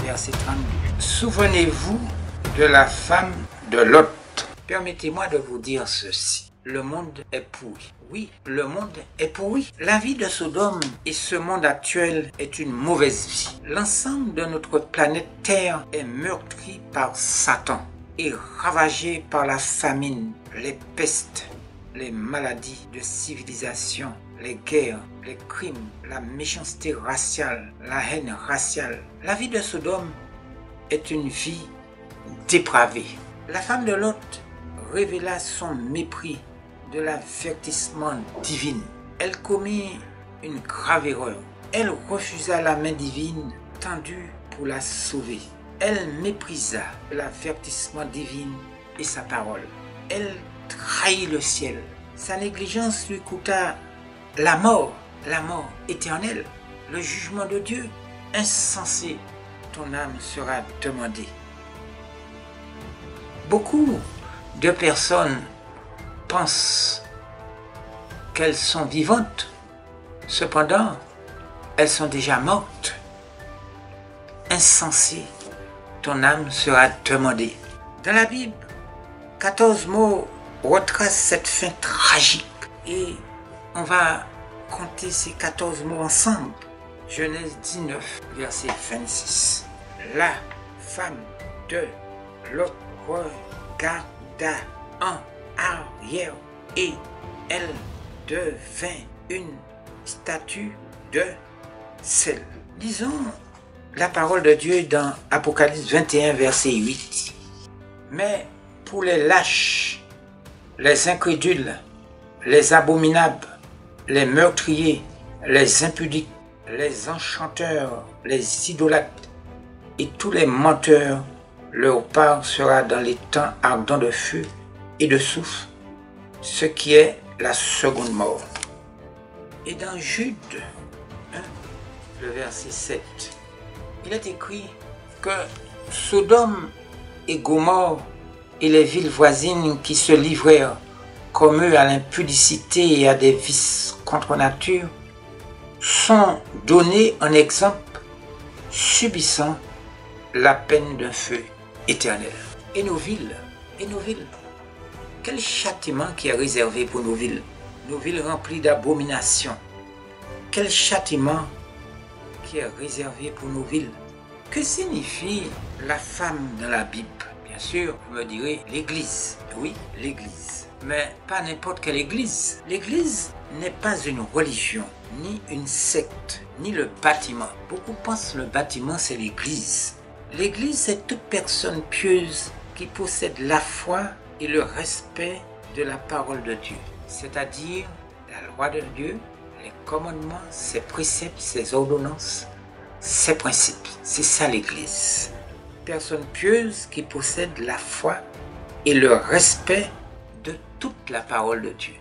verset 32. Souvenez-vous de la femme de Lot. Permettez-moi de vous dire ceci. Le monde est pourri. Oui, le monde est pourri. La vie de Sodome et ce monde actuel est une mauvaise vie. L'ensemble de notre planète Terre est meurtri par Satan et ravagé par la famine, les pestes, les maladies de civilisation, les guerres, les crimes, la méchanceté raciale, la haine raciale. La vie de Sodome est une vie dépravée. La femme de Lot révéla son mépris de l'avertissement divin. Elle commit une grave erreur. Elle refusa la main divine tendue pour la sauver. Elle méprisa l'avertissement divin et sa parole. Elle trahit le ciel. Sa négligence lui coûta la mort éternelle, le jugement de Dieu. Insensé, ton âme sera demandée. Beaucoup de personnes pensent qu'elles sont vivantes, cependant, elles sont déjà mortes. Insensé, ton âme sera demandée. Dans la Bible, 14 mots retracent cette fin tragique et on va compter ces 14 mots ensemble. Genèse 19, verset 26. La femme de Lot regarda en arrière et elle devint une statue de sel. Lisons la parole de Dieu dans Apocalypse 21, verset 8. Mais pour les lâches, les incrédules, les abominables, les meurtriers, les impudiques, les enchanteurs, les idolâtres et tous les menteurs, leur part sera dans les temps ardents de feu et de souffle, ce qui est la seconde mort. Et dans Jude 1, le verset 7, il est écrit que Sodome et Gomorrhe et les villes voisines qui se livrèrent comme eux à l'impudicité et à des vices contre nature sont donnés en exemple, subissant la peine d'un feu éternel. Et nos villes, quel châtiment qui est réservé pour nos villes remplies d'abominations. Quel châtiment qui est réservé pour nos villes. Que signifie la femme dans la Bible? Bien sûr, vous me direz l'Église. Oui, l'Église. Mais pas n'importe quelle Église. L'Église n'est pas une religion, ni une secte, ni le bâtiment. Beaucoup pensent que le bâtiment, c'est l'Église. L'Église, c'est toute personne pieuse qui possède la foi et le respect de la parole de Dieu. C'est-à-dire la loi de Dieu, les commandements, ses préceptes, ses ordonnances, ses principes. C'est ça l'Église. Personne pieuse qui possède la foi et le respect de toute la parole de Dieu.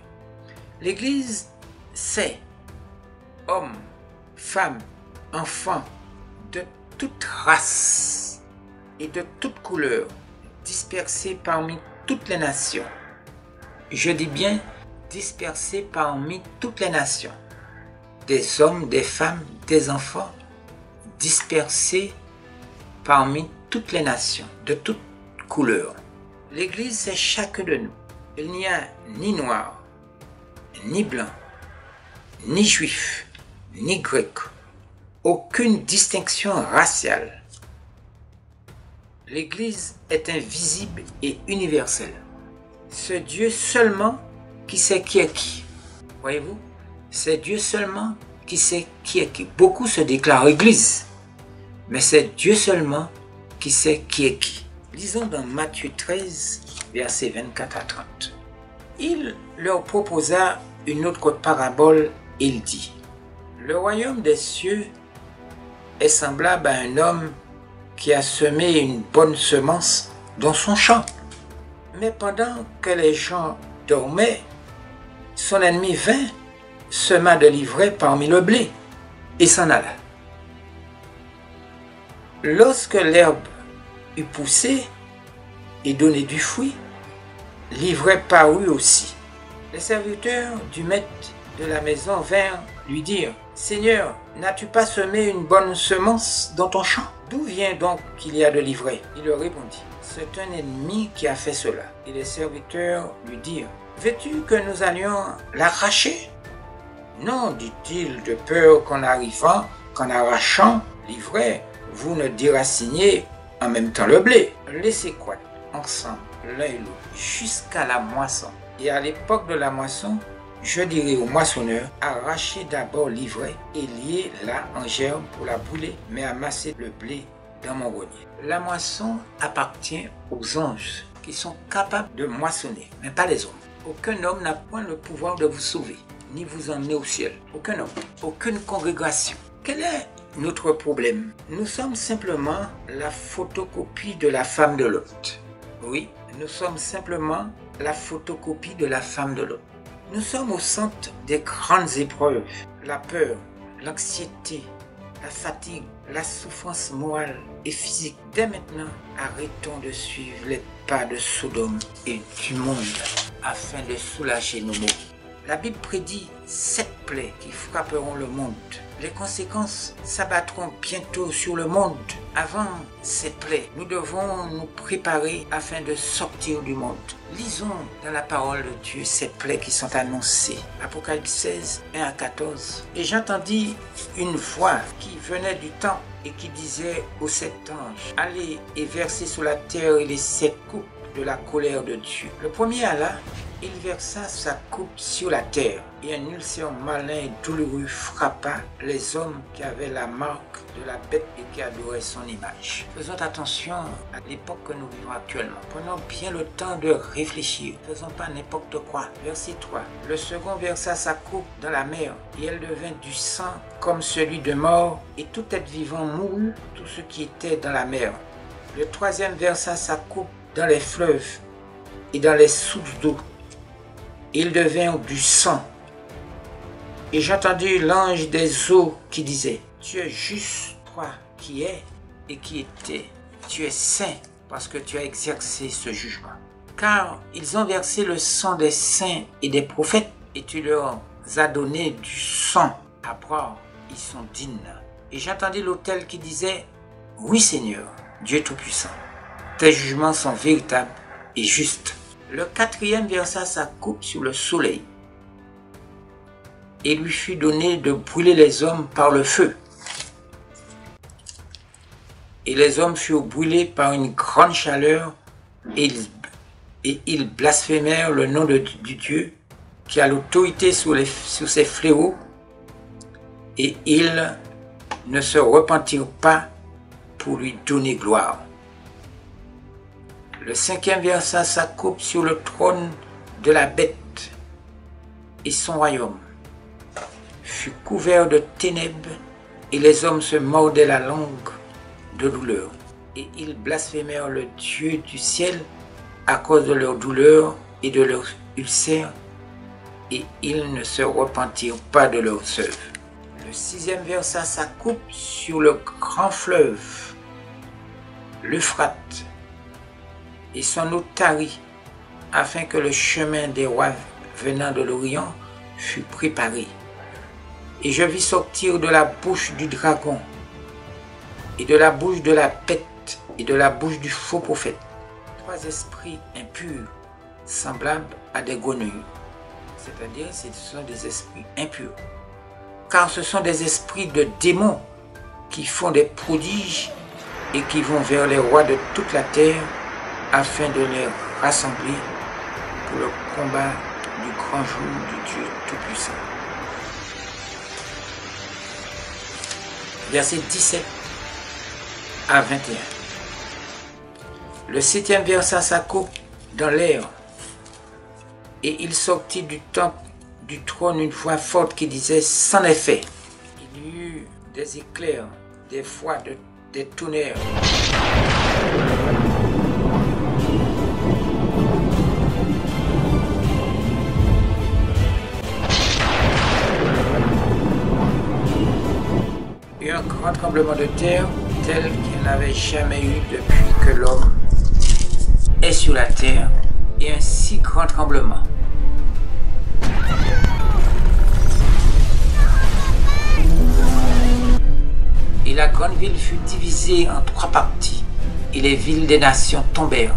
L'Église, c'est hommes, femmes, enfants de toute race et de toute couleur, dispersés parmi toutes les nations. Je dis bien dispersés parmi toutes les nations. Des hommes, des femmes, des enfants, dispersés parmi toutes les nations, de toutes couleurs. L'Église, c'est chacun de nous. Il n'y a ni noir, ni blanc, ni juif, ni grec. Aucune distinction raciale. L'Église est invisible et universelle. C'est Dieu seulement qui sait qui est qui. Voyez-vous? C'est Dieu seulement qui sait qui est qui. Beaucoup se déclarent Église, mais c'est Dieu seulement qui sait qui est qui. Lisons dans Matthieu 13, versets 24 à 30. Il leur proposa une autre parabole. Il dit: le royaume des cieux est semblable à un homme qui a semé une bonne semence dans son champ. Mais pendant que les gens dormaient, son ennemi vint, sema de l'ivraie parmi le blé et s'en alla. Lorsque l'herbe eut poussé et donné du fruit, l'ivraie parut aussi. Les serviteurs du maître de la maison vinrent lui dire: Seigneur, n'as-tu pas semé une bonne semence dans ton champ? D'où vient donc qu'il y a de l'ivraie? Il leur répondit, c'est un ennemi qui a fait cela. Et les serviteurs lui dirent, veux-tu que nous allions l'arracher? Non, dit-il, de peur qu'en arrachant l'ivraie, vous ne déraciniez en même temps le blé. Laissez quoi ensemble l'un et l'autre jusqu'à la moisson. Et à l'époque de la moisson, je dirai au moissonneur, arrachez d'abord l'ivraie et liez-la en gerbe pour la brûler, mais amassez le blé dans mon grenier. La moisson appartient aux anges qui sont capables de moissonner, mais pas les hommes. Aucun homme n'a point le pouvoir de vous sauver, ni vous emmener au ciel. Aucun homme, aucune congrégation. Quel est notre problème? Nous sommes simplement la photocopie de la femme de Lot. Oui, nous sommes simplement la photocopie de la femme de Lot. Nous sommes au centre des grandes épreuves, la peur, l'anxiété, la fatigue, la souffrance morale et physique. Dès maintenant, arrêtons de suivre les pas de Sodome et du monde afin de soulager nos maux. La Bible prédit 7 plaies qui frapperont le monde. Les conséquences s'abattront bientôt sur le monde. Avant ces plaies, nous devons nous préparer afin de sortir du monde. Lisons dans la parole de Dieu ces plaies qui sont annoncées. Apocalypse 16, 1 à 14. Et j'entendis une voix qui venait du temple et qui disait aux 7 anges, allez et versez sur la terre les 7 coupes de la colère de Dieu. Le premier alla, il versa sa coupe sur la terre, et un ulcère malin et douloureux frappa les hommes qui avaient la marque de la bête et qui adoraient son image. Faisons attention à l'époque que nous vivons actuellement. Prenons bien le temps de réfléchir. Faisons pas n'importe quoi. Verset 3. Le second versa sa coupe dans la mer, et elle devint du sang comme celui de mort, et tout être vivant mourut, tout ce qui était dans la mer. Le troisième versa sa coupe dans les fleuves et dans les sources d'eau. Il devint du sang. Et j'entendis l'ange des eaux qui disait, tu es juste, toi qui es et qui étais. Tu es saint parce que tu as exercé ce jugement. Car ils ont versé le sang des saints et des prophètes et tu leur as donné du sang à boire. Ils sont dignes. Et j'entendis l'autel qui disait, oui Seigneur, Dieu Tout-Puissant, tes jugements sont véritables et justes. Le quatrième versa sa coupe sur le soleil et lui fut donné de brûler les hommes par le feu. Et les hommes furent brûlés par une grande chaleur et ils blasphémèrent le nom du Dieu qui a l'autorité sur ces fléaux et ils ne se repentirent pas pour lui donner gloire. Le cinquième versa sa coupe sur le trône de la bête et son royaume fut couvert de ténèbres et les hommes se mordaient la langue de douleur. Et ils blasphémèrent le Dieu du ciel à cause de leur douleur et de leurs ulcères et ils ne se repentirent pas de leurs œuvres. Le sixième versa sa coupe sur le grand fleuve, l'Euphrate, et son eau tarit, afin que le chemin des rois venant de l'Orient fût préparé. Et je vis sortir de la bouche du dragon, et de la bouche de la bête, et de la bouche du faux prophète, 3 esprits impurs, semblables à des grenouilles. C'est-à-dire, ce sont des esprits impurs. Car ce sont des esprits de démons qui font des prodiges et qui vont vers les rois de toute la terre afin de les rassembler pour le combat du grand jour du Dieu Tout-Puissant. Versets 17 à 21. Le 7e versa sa coupe dans l'air, et il sortit du temple du trône une voix forte qui disait, c'en est fait. Il y eut des éclairs, des voix, des tonnerres. Et un grand tremblement de terre tel qu'il n'avait jamais eu depuis que l'homme est sur la terre, et un si grand tremblement. Et la grande grande ville fut divisée en 3 parties et les villes des nations tombèrent.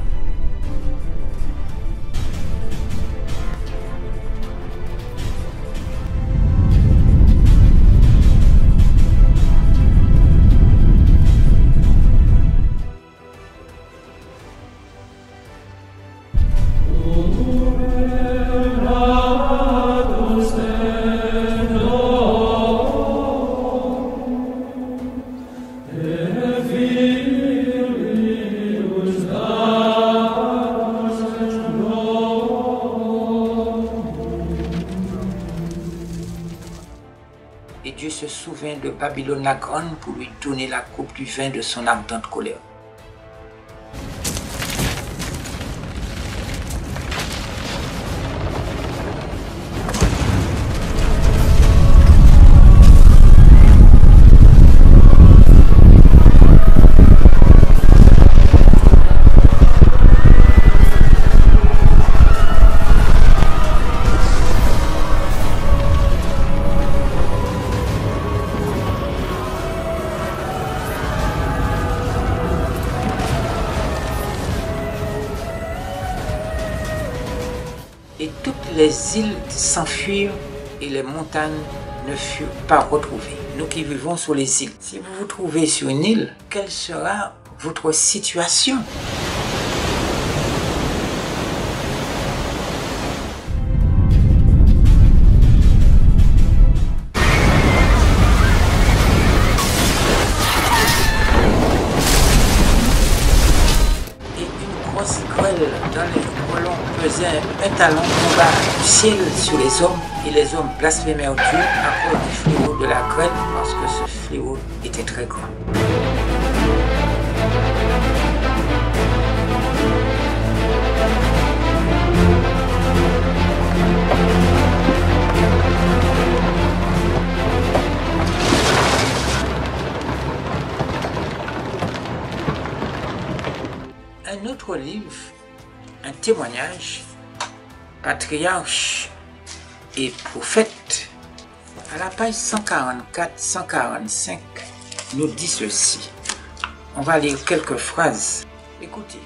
Et Dieu se souvint de Babylone la Grande pour lui donner la coupe du vin de son ardente colère. Et toutes les îles s'enfuirent et les montagnes ne furent pas retrouvées. Nous qui vivons sur les îles, si vous vous trouvez sur une île, quelle sera votre situation? Dans les colons pesait un talon tomba du ciel sur les hommes et les hommes blasphémèrent Dieu à cause du fléau de la grêle parce que ce fléau était très grand. Un autre livre, un témoignage, patriarche et prophète, à la page 144-145, nous dit ceci. On va lire quelques phrases. Écoutez.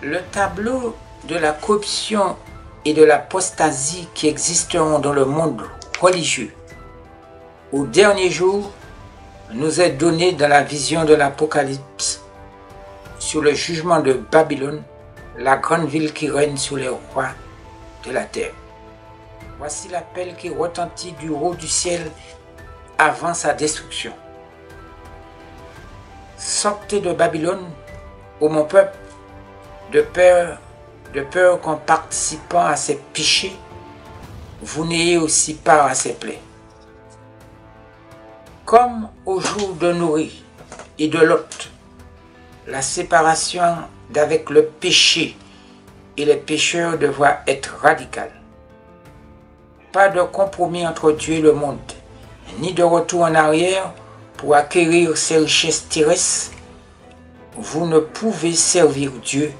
Le tableau de la corruption et de l'apostasie qui existeront dans le monde religieux au dernier jour nous est donné dans la vision de l'Apocalypse sur le jugement de Babylone, la grande ville qui règne sur les rois de la terre. Voici l'appel qui retentit du haut du ciel avant sa destruction. Sortez de Babylone, ô mon peuple, de peur qu'en participant à ses péchés, vous n'ayez aussi part à ses plaies. Comme au jour de Noé et de Lot, la séparation d'avec le péché et les pécheurs devra être radicale. Pas de compromis entre Dieu et le monde, ni de retour en arrière pour acquérir ses richesses terrestres. Vous ne pouvez servir Dieu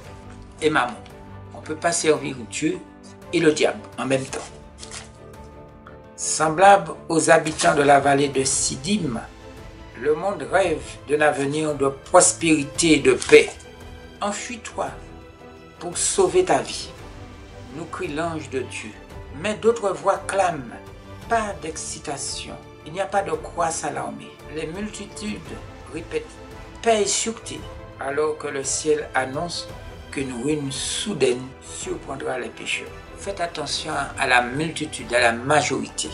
et Mammon. On ne peut pas servir Dieu et le diable en même temps. Semblable aux habitants de la vallée de Siddim, le monde rêve d'un avenir de prospérité et de paix. Enfuis-toi pour sauver ta vie, nous crie l'ange de Dieu. Mais d'autres voix clament, pas d'excitation, il n'y a pas de quoi s'alarmer. Les multitudes répètent, paix et sûreté, alors que le ciel annonce qu'une ruine soudaine surprendra les pécheurs. Faites attention à la multitude, à la majorité.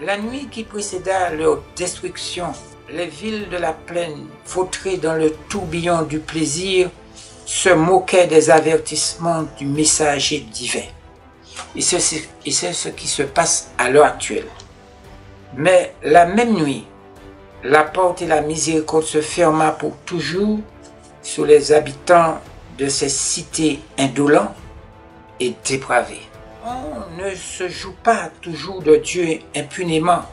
La nuit qui précéda leur destruction, les villes de la plaine, vautrées dans le tourbillon du plaisir, se moquaient des avertissements du messager divin. Et c'est ce qui se passe à l'heure actuelle. Mais la même nuit, la porte et la miséricorde se ferma pour toujours sur les habitants de ces cités indolents et dépravés. On ne se joue pas toujours de Dieu impunément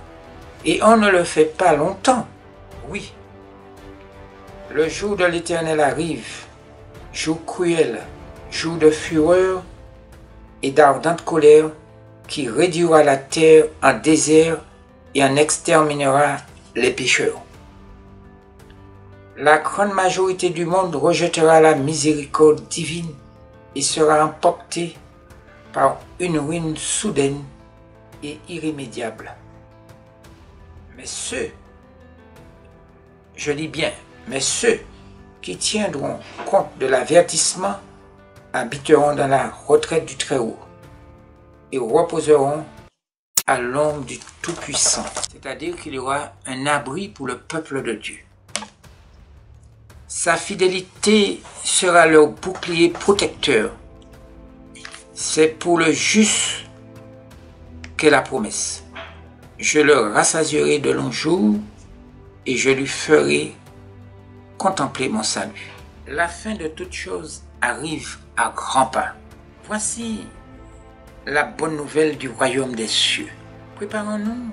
et on ne le fait pas longtemps. Oui, le jour de l'Éternel arrive, jour cruel, jour de fureur et d'ardente colère qui réduira la terre en désert et en exterminera les pécheurs. La grande majorité du monde rejettera la miséricorde divine et sera emportée par une ruine soudaine et irrémédiable. Mais je dis bien, mais ceux qui tiendront compte de l'avertissement habiteront dans la retraite du Très-Haut et reposeront à l'ombre du Tout-Puissant. C'est-à-dire qu'il y aura un abri pour le peuple de Dieu. Sa fidélité sera leur bouclier protecteur. C'est pour le juste qu'est la promesse. Je le rassasierai de longs jours et je lui ferai contempler mon salut. La fin de toutes choses arrive à grands pas. Voici la bonne nouvelle du royaume des cieux. Préparons-nous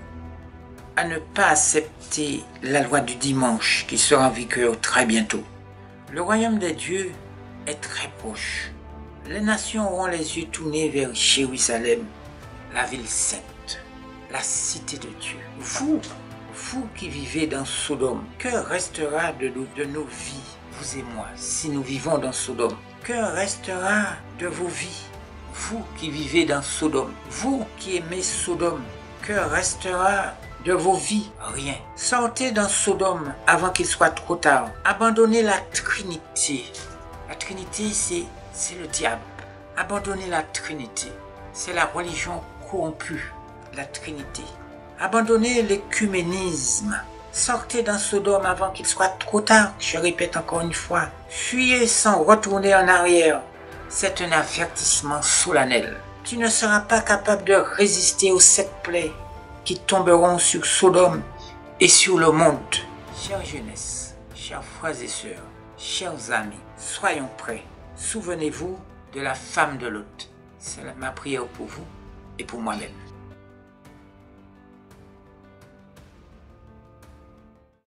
à ne pas accepter la loi du dimanche qui sera en vigueur très bientôt. Le royaume des dieux est très proche. Les nations auront les yeux tournés vers Jérusalem, la ville sainte, la cité de Dieu. Vous qui vivez dans Sodome, que restera de nos vies, vous et moi, si nous vivons dans Sodome? Que restera de vos vies, vous qui vivez dans Sodome, vous qui aimez Sodome? Que restera de vos vies? Rien. Sortez dans Sodome avant qu'il soit trop tard. Abandonnez la Trinité. La Trinité, c'est le diable. Abandonnez la Trinité. C'est la religion corrompue, la Trinité. Abandonnez l'écuménisme. Sortez dans Sodome avant qu'il soit trop tard. Je répète encore une fois. Fuyez sans retourner en arrière. C'est un avertissement solennel. Tu ne seras pas capable de résister aux 7 plaies qui tomberont sur Sodome et sur le monde. Chère jeunesse, chers frères et sœurs, chers amis, soyons prêts. Souvenez-vous de la femme de Lot. C'est ma prière pour vous et pour moi-même.